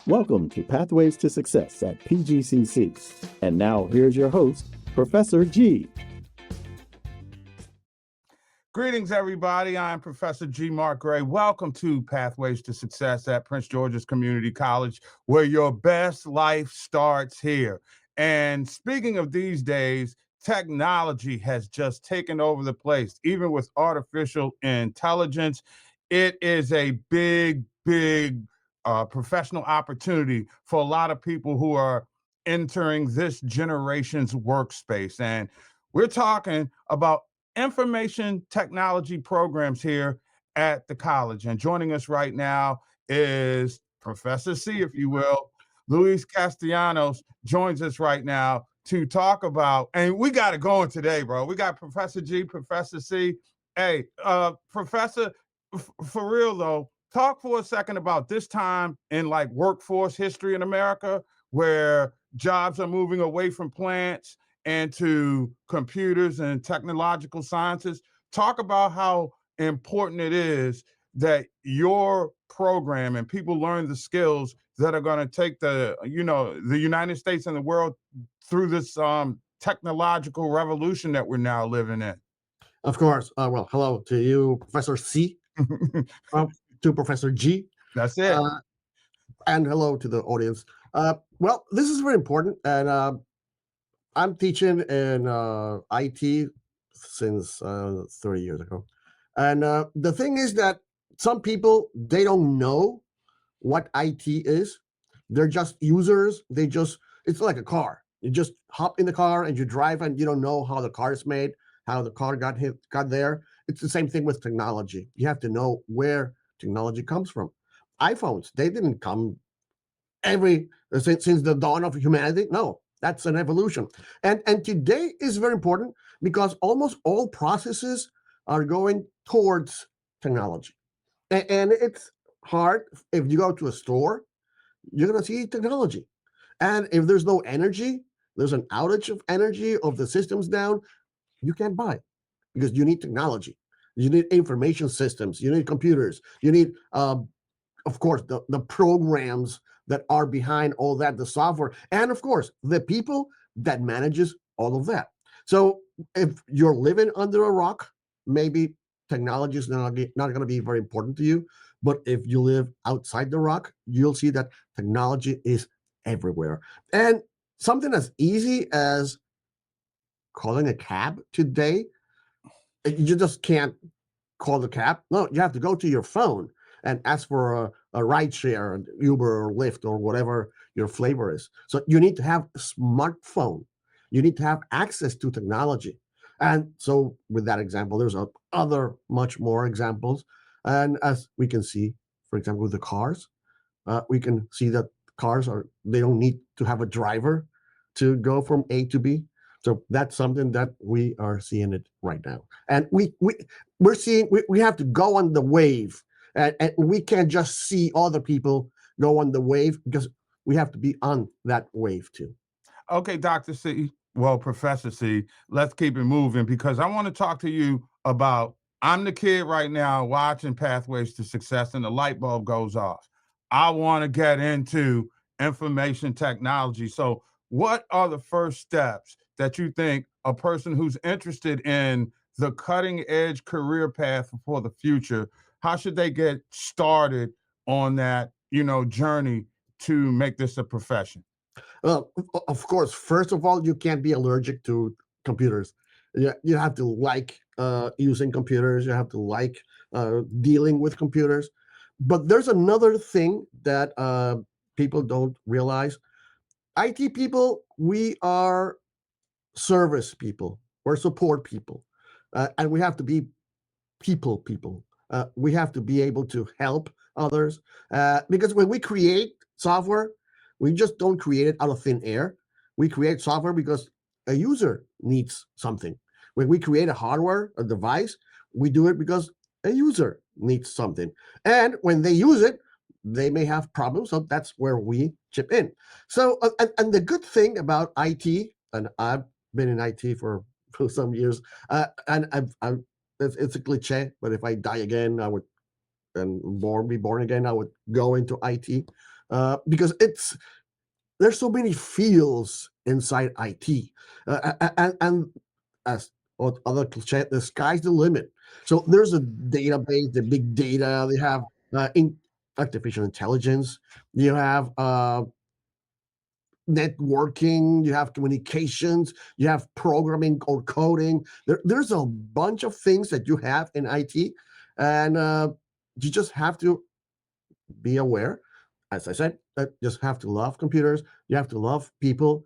Welcome to Pathways to Success at PGCC. And now here's your host, Professor G. Greetings, everybody. I'm Professor G. Mark Gray. Welcome to Pathways to Success at Prince George's Community College, where your best life starts here. And speaking of these days, technology has just taken over the place, even with artificial intelligence. It is a big professional opportunity for a lot of people who are entering this generation's workspace. And we're talking about information technology programs here at the college. And joining us right now is Professor C, if you will. Luis Castellanos joins us right now to talk about, and we got it going today, bro. We got Professor G, Professor C. Hey, Professor, for real though, talk for a second about this time in like workforce history in America where jobs are moving away from plants and to computers and technological sciences. Talk about how important it is that your program and people learn the skills that are going to take the United States and the world through this technological revolution that we're now living in. Of course. Well, hello to you, Professor C, to Professor G. That's it. And hello to the audience. Well, this is very important. And I'm teaching in IT since 30 years ago. And the thing is that some people, they don't know what IT is. They're just users. It's like a car. You just hop in the car and you drive and you don't know how the car is made, how the car got there. It's the same thing with technology. You have to know where technology comes from. iPhones, they didn't come since the dawn of humanity. No, that's an evolution. And today is very important because almost all processes are going towards technology. And it's hard. If you go to a store, you're going to see technology. And if there's no energy, there's an outage of energy, of the systems down, you can't buy because you need technology. You need information systems. You need computers. You need, of course, the programs that are behind all that, the software, and of course, the people that manages all of that. So if you're living under a rock, maybe technology is not going to be very important to you. But if you live outside the rock, you'll see that technology is everywhere. And something as easy as calling a cab today, you just can't call the cab. No, you have to go to your phone and ask for a ride share, Uber or Lyft or whatever your flavor is. So you need to have a smartphone. You need to have access to technology. And so with that example, there's other much more examples. And as we can see, for example, with the cars, we can see that they don't need to have a driver to go from A to B. So that's something that we are seeing it right now. And we're seeing, we have to go on the wave. And we can't just see other people go on the wave because we have to be on that wave too. Okay, Dr. C. Well, Professor C, let's keep it moving because I want to talk to you about, I'm the kid right now watching Pathways to Success and the light bulb goes off. I want to get into information technology. So what are the first steps that you think a person who's interested in the cutting edge career path for the future, how should they get started on that, journey to make this a profession? Well, of course, first of all, you can't be allergic to computers. You have to like using computers. You have to like dealing with computers. But there's another thing that people don't realize. IT people, we are service people. We're support people. And we have to be people. We have to be able to help others. Because when we create software, we just don't create it out of thin air. We create software because a user needs something. When we create a device, we do it because a user needs something. And when they use it, they may have problems. So that's where we chip in. So, and the good thing about IT, and I've been in IT for some years, and it's a cliche, but if I die again, I would and be born again, I would go into IT because there's so many fields inside IT, and as other cliche, the sky's the limit. So there's a database, the big data. They have in artificial intelligence. You have networking. You have communications. You have programming or coding. There's a bunch of things that you have in IT, and you just have to be aware. As I said, just have to love computers. You have to love people,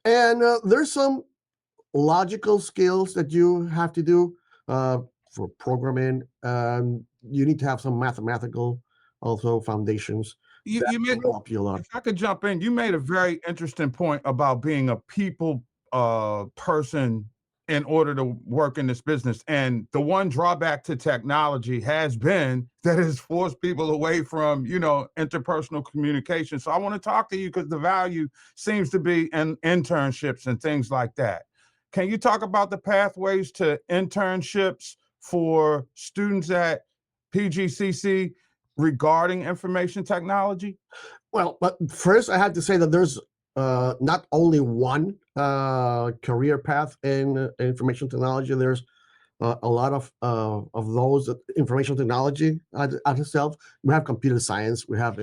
and there's some logical skills that you have to do for programming. You need to have some mathematical also foundations that You made, will help you a lot. if I could jump in, you made a very interesting point about being a people person in order to work in this business. And the one drawback to technology has been that it's forced people away from, interpersonal communication. So I want to talk to you because the value seems to be in internships and things like that. Can you talk about the pathways to internships for students at PGCC regarding information technology? Well, but first I had to say that there's not only one career path in information technology. There's a lot of those information technology as itself. We have computer science. We have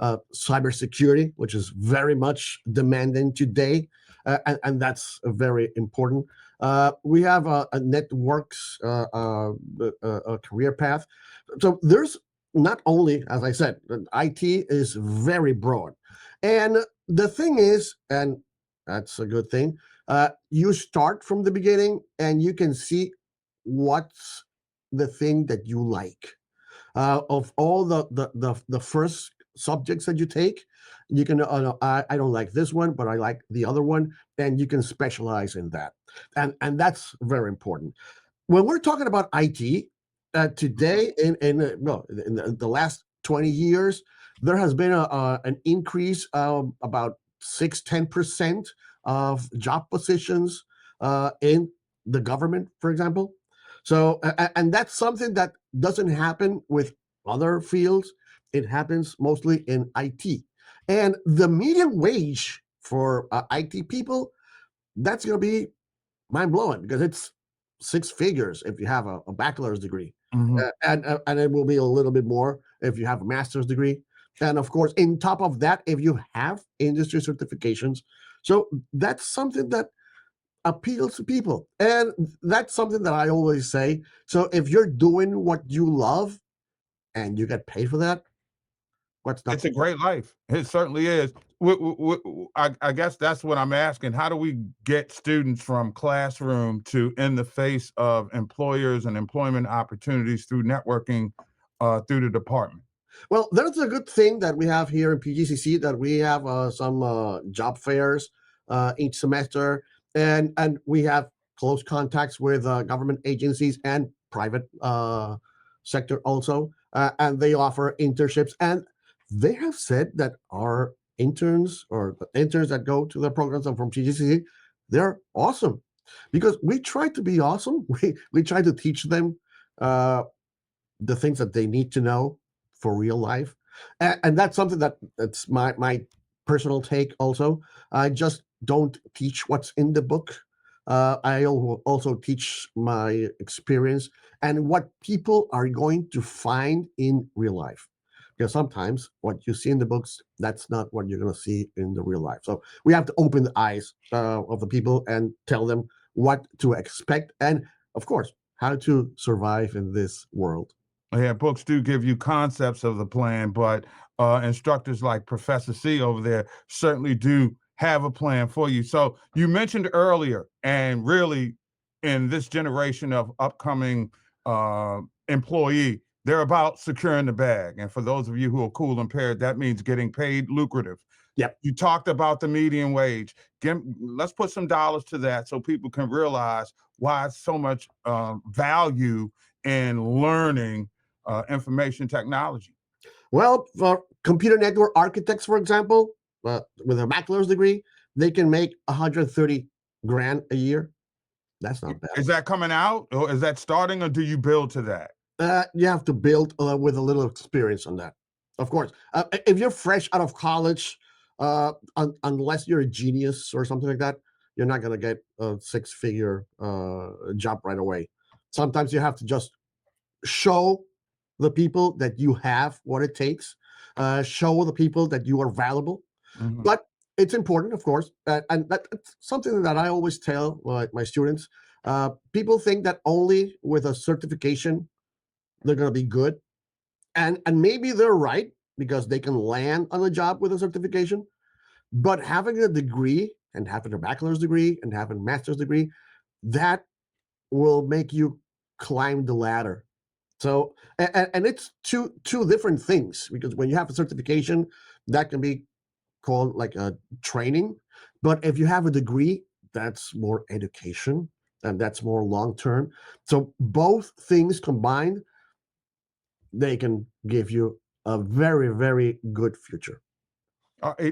cybersecurity, which is very much demanding today, and that's very important. We have a networks a career path. So there's not only, as I said, IT is very broad, and the thing is, and that's a good thing. You start from the beginning, and you can see what's the thing that you like. Of all the first subjects that you take, you can I don't like this one, but I like the other one, and you can specialize in that, and that's very important. When we're talking about IT today, in the last 20 years, there has been an increase of about 6-10% of job positions in the government, for example. So, and that's something that doesn't happen with other fields. It happens mostly in IT. And the median wage for IT people, that's going to be mind blowing because it's six figures if you have a bachelor's degree, and it will be a little bit more if you have a master's degree, and of course, in top of that, if you have industry certifications. So that's something that appeals to people, and that's something that I always say. So if you're doing what you love and you get paid for that, what's not It's a to love? great life. It certainly is. I guess that's what I'm asking. How do we get students from classroom to in the face of employers and employment opportunities through networking through the department? Well, that's a good thing that we have here in PGCC, that we have some job fairs each semester, and we have close contacts with government agencies and private sector also, and they offer internships. And they have said that our interns, or the interns that go to the programs from PGCC, they're awesome because we try to be awesome. We try to teach them the things that they need to know for real life, and that's something that's my personal take. Also, I just don't teach what's in the book. I also teach my experience and what people are going to find in real life. Because sometimes what you see in the books, that's not what you're going to see in the real life. So we have to open the eyes of the people and tell them what to expect, and of course, how to survive in this world. Yeah, books do give you concepts of the plan, but instructors like Professor C over there certainly do have a plan for you. So you mentioned earlier, and really in this generation of upcoming employee, they're about securing the bag. And for those of you who are cool and paired, that means getting paid lucrative. Yep. You talked about the median wage. Let's put some dollars to that so people can realize why it's so much value in learning information technology. Well, for computer network architects, for example, with a bachelor's degree, they can make 130 grand a year. That's not bad. Is that coming out, or is that starting, or do you build to that? You have to build with a little experience on that. Of course, if you're fresh out of college, unless you're a genius or something like that, you're not going to get a six-figure job right away. Sometimes you have to just show the people that you have what it takes, show the people that you are valuable. Mhm. But it's important, of course, and that's something that I always tell my students. People think that only with a certification they're going to be good, and maybe they're right because they can land on a job with a certification. But having a degree and having a bachelor's degree and having a master's degree, that will make you climb the ladder. So, and it's two different things, because when you have a certification, that can be called like a training, but if you have a degree, that's more education and that's more long term. So both things combined, they can give you a very, very good future.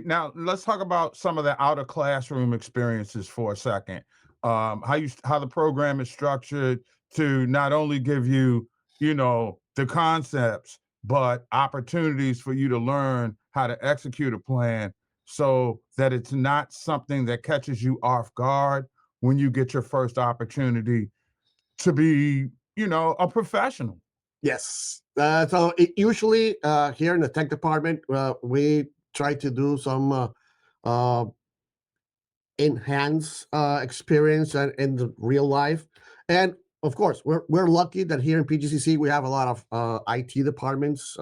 Now let's talk about some of the outer classroom experiences for a second. How the program is structured to not only give you, the concepts, but opportunities for you to learn how to execute a plan so that it's not something that catches you off guard when you get your first opportunity to be, a professional. Yes. So usually here in the tech department, we try to do some uh, enhance experience and in the real life. And of course, we're lucky that here in PGCC we have a lot of IT departments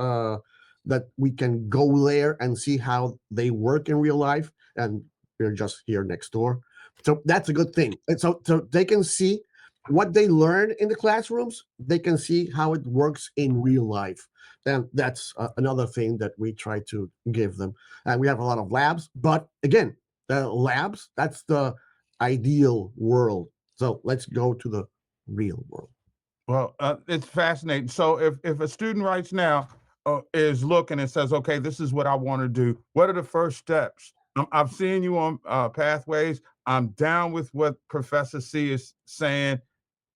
that we can go there and see how they work in real life, and we're just here next door. So that's a good thing. And so they can see what they learn in the classrooms. They can see how it works in real life, and that's another thing that we try to give them. And we have a lot of labs, but again, labs, that's the ideal world. So let's go to the real world. Well, it's fascinating. So if a student right now is looking and says, okay, this is what I want to do, what are the first steps? I've seen you on Pathways. I'm down with what Professor C is saying.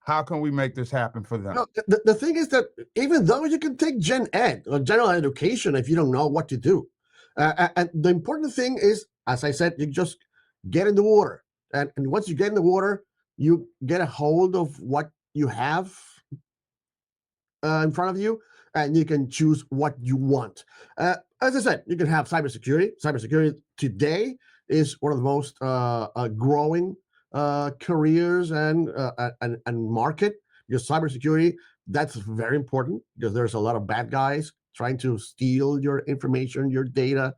How can we make this happen for them? No, the thing is that even though you can take gen ed or general education if you don't know what to do, and the important thing is, as I said, you just get in the water. And once you get in the water, you get a hold of what you have in front of you, and you can choose what you want. As I said, you can have cybersecurity. Cybersecurity today is one of the most growing careers and market, because cybersecurity, that's very important because there's a lot of bad guys trying to steal your information, your data.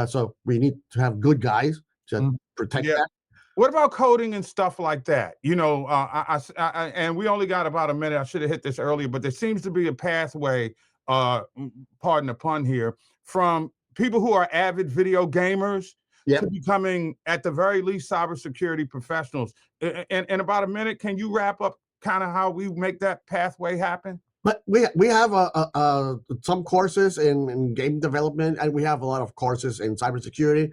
So we need to have good guys to protect Yeah. that. What about coding and stuff like that? And we only got about a minute. I should have hit this earlier, but there seems to be a pathway, pardon the pun here, from people who are avid video gamers Yep. to becoming, at the very least, cybersecurity professionals. In about a minute, can you wrap up kind of how we make that pathway happen? But we have some courses in game development, and we have a lot of courses in cybersecurity.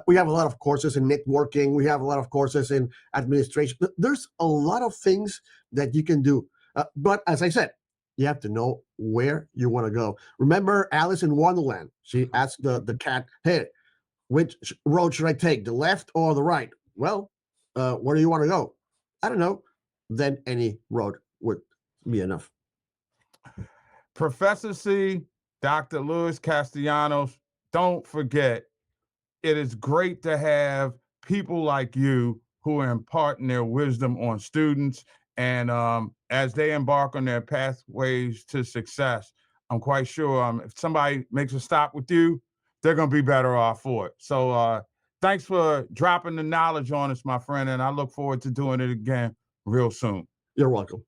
We have a lot of courses in networking. We have a lot of courses in administration. There's a lot of things that you can do. But as I said, you have to know where you want to go. Remember Alice in Wonderland? She asked the cat, "Hey, which road should I take, the left or the right?" Well, where do you want to go? I don't know. Then any road would be enough. Professor C, Dr. Luis Castellanos, don't forget, it is great to have people like you who are imparting their wisdom on students. And as they embark on their pathways to success, I'm quite sure if somebody makes a stop with you, they're going to be better off for it. So thanks for dropping the knowledge on us, my friend. And I look forward to doing it again real soon. You're welcome.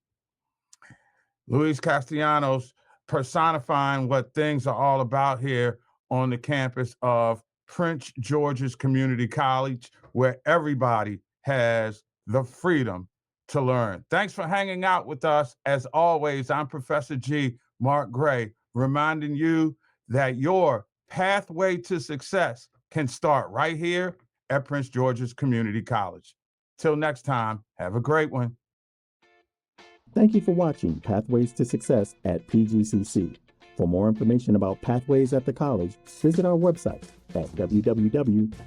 Luis Castellanos, personifying what things are all about here on the campus of Prince George's Community College, where everybody has the freedom to learn. Thanks for hanging out with us. As always, I'm Professor G. Mark Gray, reminding you that your pathway to success can start right here at Prince George's Community College. Till next time, have a great one. Thank you for watching Pathways to Success at PGCC. For more information about Pathways at the college, visit our website at www.pgcc.edu.